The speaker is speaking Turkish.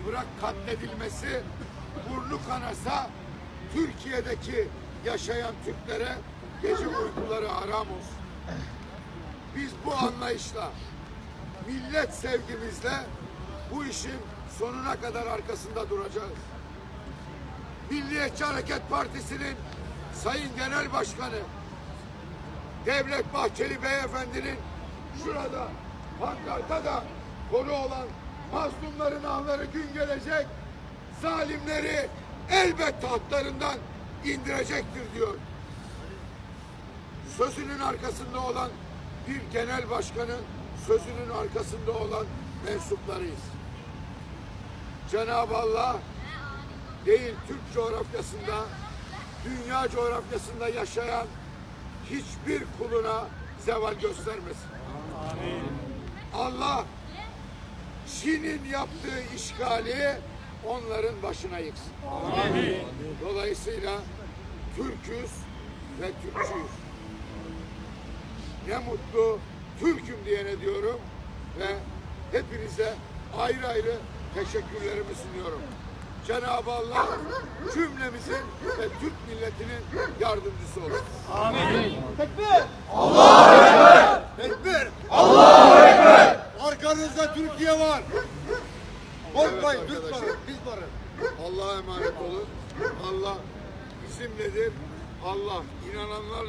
bırak katledilmesi, burnu kanasa Türkiye'deki yaşayan Türklere gece uykuları haram olsun. Biz bu anlayışla, millet sevgimizle bu işin sonuna kadar arkasında duracağız. Milliyetçi Hareket Partisi'nin Sayın Genel Başkanı Devlet Bahçeli Beyefendi'nin şurada pankarta da konu olan mazlumların ahları gün gelecek, zalimleri elbet tahtlarından indirecektir diyor. Sözünün arkasında olan bir genel başkanın sözünün arkasında olan mensuplarıyız. Cenab-ı Allah değil Türk coğrafyasında, dünya coğrafyasında yaşayan hiçbir kuluna zeval göstermesin. Amin. Allah Çin'in yaptığı işgali onların başına yıksın. Amin. Dolayısıyla Türk'üz ve Türkçüyüz. Ne mutlu Türk'üm diyene diyorum ve hepinize ayrı ayrı teşekkürlerimi sunuyorum. Cenab-ı Allah cümlemizin ve Türk milletinin yardımcısı olsun. Amin. Tekbir! Allahu Ekber! Tekbir! Allahu Ekber! Arkanızda Türkiye var. Korkmayın, Türk varız, biz varız. Allah'a emanet olun. Allah bizimledir. Allah inananlarla